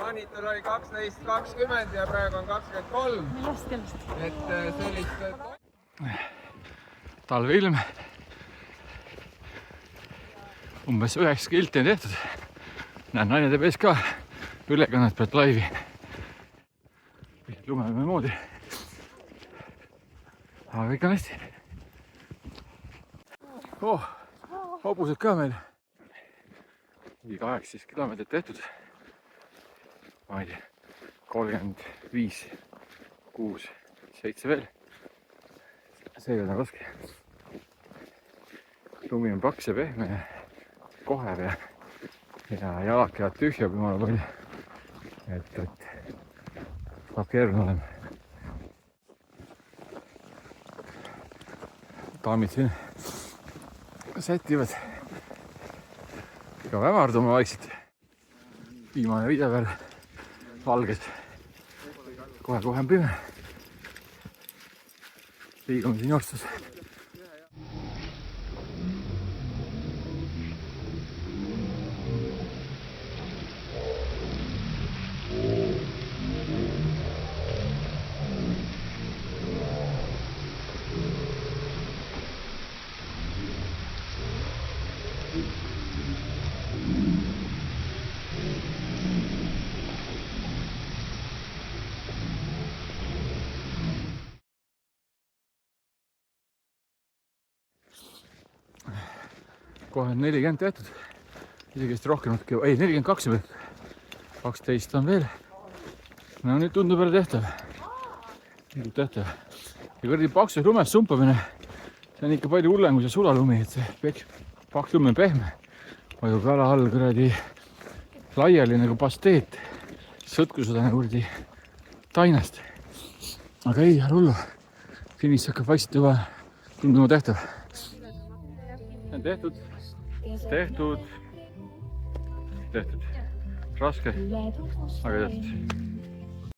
Manitul oli 12.20 ja praegu on 23. Millest? Et sellist... Talveilm. Umbes 9 kilti on tehtud. Näen, naine teeb ees ka ülekannet pealt laivi. Lumeme moodi. Aga kõik on hästi. Hobused ka meil. 18 kilomeetrit tehtud. Ma ei tea, 35, 6, 7 veel. See on raske. Lumi on paks ja pehme ja kohev ja jalad käivad tühjab jumala palju. Et saab keeruline olema. Taamid siin sätivad. Ka vämarduma vaikselt. Viimane video peal valges. Kohe on pime. Liigume siin joostus. Kohe on 40 tehtud, isegi rohkem, ei 42 juba, 12 on veel. No nüüd tundub jälle tehtav. Ja kõrdi paksus lumes sumpamine, see on ikka palju hullem kui see sulalumi, et see paks lumi on pehme. Vajub jala all kõrdi laiali nagu pasteet, sõtku seda nagu kõrdi tainast. Aga ei, hullu, finiš hakkab vaikselt juba tunduma tehtav. See on tehtud. Tehtud. Raske, aga tehtud.